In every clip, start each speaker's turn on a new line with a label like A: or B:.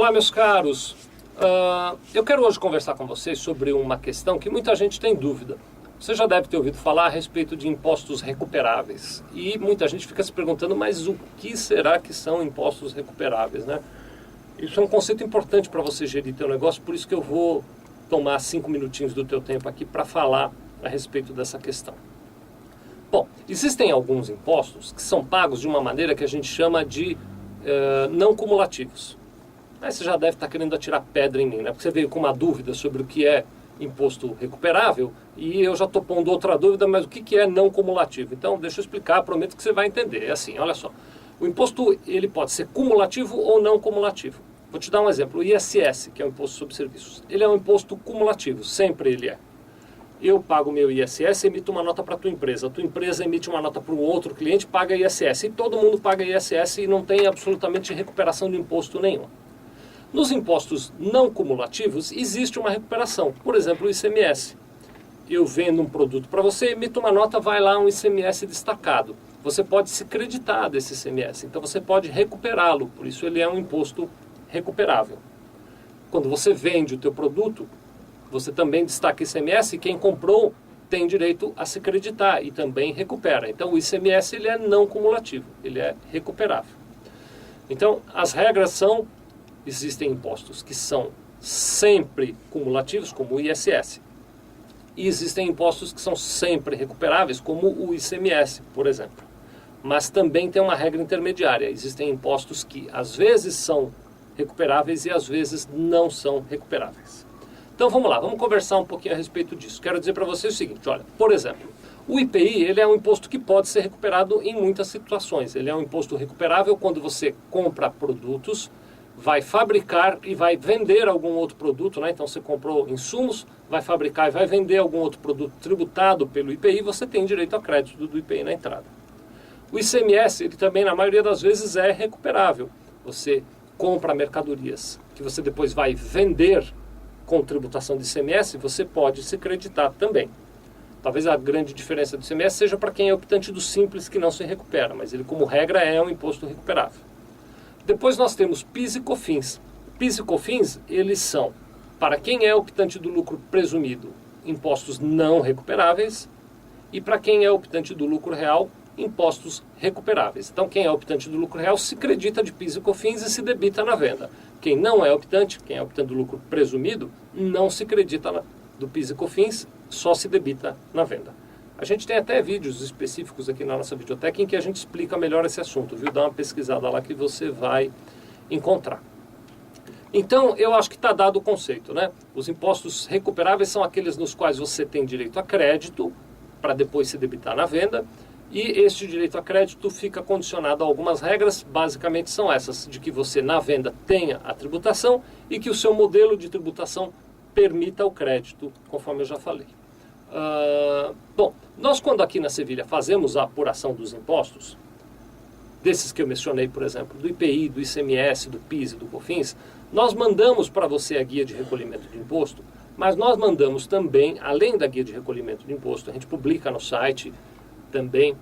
A: Olá, meus caros. Eu quero hoje conversar com vocês sobre uma questão que muita gente tem dúvida. Você já deve ter ouvido falar a respeito de impostos recuperáveis. E muita gente fica se perguntando, mas o que será que são impostos recuperáveis, né? Isso é um conceito importante para você gerir teu negócio, por isso que eu vou tomar 5 minutinhos do teu tempo aqui para falar a respeito dessa questão. Bom, existem alguns impostos que são pagos de uma maneira que a gente chama de não cumulativos. Aí você já deve estar querendo atirar pedra em mim, né? Porque você veio com uma dúvida sobre o que é imposto recuperável e eu já estou pondo outra dúvida, mas o que é não cumulativo? Então, deixa eu explicar, prometo que você vai entender. É assim, olha só. O imposto, ele pode ser cumulativo ou não cumulativo. Vou te dar um exemplo. O ISS, que é o Imposto sobre Serviços, ele é um imposto cumulativo, sempre ele é. Eu pago meu ISS e emito uma nota para a tua empresa emite uma nota para um outro cliente, paga ISS, e todo mundo paga ISS e não tem absolutamente recuperação de imposto nenhum. Nos impostos não cumulativos, existe uma recuperação, por exemplo, o ICMS. Eu vendo um produto para você, emito uma nota, vai lá um ICMS destacado. Você pode se creditar desse ICMS, então você pode recuperá-lo, por isso ele é um imposto recuperável. Quando você vende o teu produto, você também destaca ICMS e quem comprou tem direito a se creditar e também recupera. Então o ICMS ele é não cumulativo, ele é recuperável. Então as regras são, existem impostos que são sempre cumulativos, como o ISS. E existem impostos que são sempre recuperáveis, como o ICMS, por exemplo. Mas também tem uma regra intermediária. Existem impostos que às vezes são recuperáveis e às vezes não são recuperáveis. Então vamos lá, vamos conversar um pouquinho a respeito disso. Quero dizer para vocês o seguinte, olha, por exemplo, o IPI ele é um imposto que pode ser recuperado em muitas situações. Ele é um imposto recuperável quando você compra produtos, vai fabricar e vai vender algum outro produto, né? Então você comprou insumos, vai fabricar e vai vender algum outro produto tributado pelo IPI, você tem direito a crédito do IPI na entrada. O ICMS, ele também na maioria das vezes é recuperável. Você compra mercadorias que você depois vai vender com tributação de ICMS, você pode se creditar também. Talvez a grande diferença do ICMS seja para quem é optante do simples que não se recupera, mas ele como regra é um imposto recuperável. Depois nós temos PIS e COFINS. PIS e COFINS, eles são, para quem é optante do lucro presumido, impostos não recuperáveis, e para quem é optante do lucro real, impostos recuperáveis. Então quem é optante do lucro real se credita de PIS e COFINS e se debita na venda. Quem não é optante, quem é optante do lucro presumido, não se credita do PIS e COFINS, só se debita na venda. A gente tem até vídeos específicos aqui na nossa videoteca em que a gente explica melhor esse assunto, viu? Dá uma pesquisada lá que você vai encontrar. Então, eu acho que está dado o conceito, né? Os impostos recuperáveis são aqueles nos quais você tem direito a crédito para depois se debitar na venda. E este direito a crédito fica condicionado a algumas regras, basicamente são essas, de que você na venda tenha a tributação e que o seu modelo de tributação permita o crédito, conforme eu já falei. Bom, nós quando aqui na Sevilha fazemos a apuração dos impostos, desses que eu mencionei, por exemplo, do IPI, do ICMS, do PIS e do COFINS, nós mandamos para você a guia de recolhimento de imposto, mas nós mandamos também, além da guia de recolhimento de imposto, a gente publica no site também,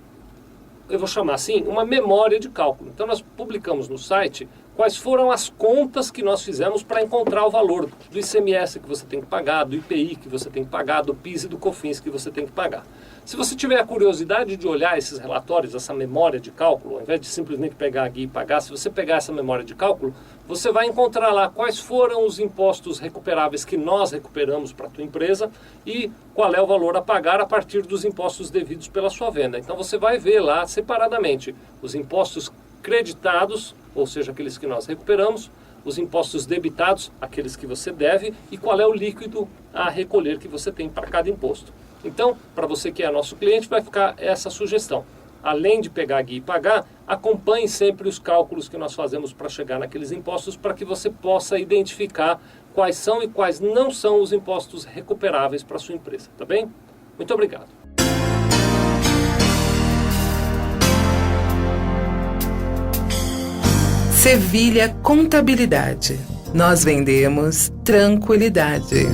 A: eu vou chamar assim, uma memória de cálculo. Então nós publicamos no site quais foram as contas que nós fizemos para encontrar o valor do ICMS que você tem que pagar, do IPI que você tem que pagar, do PIS e do COFINS que você tem que pagar. Se você tiver a curiosidade de olhar esses relatórios, essa memória de cálculo, ao invés de simplesmente pegar a guia e pagar, se você pegar essa memória de cálculo, você vai encontrar lá quais foram os impostos recuperáveis que nós recuperamos para a tua empresa e qual é o valor a pagar a partir dos impostos devidos pela sua venda. Então você vai ver lá separadamente os impostos creditados, ou seja, aqueles que nós recuperamos, os impostos debitados, aqueles que você deve, e qual é o líquido a recolher que você tem para cada imposto. Então, para você que é nosso cliente, vai ficar essa sugestão. Além de pegar a guia e pagar, acompanhe sempre os cálculos que nós fazemos para chegar naqueles impostos, para que você possa identificar quais são e quais não são os impostos recuperáveis para a sua empresa, tá bem? Muito obrigado.
B: Sevilha Contabilidade. Nós vendemos tranquilidade.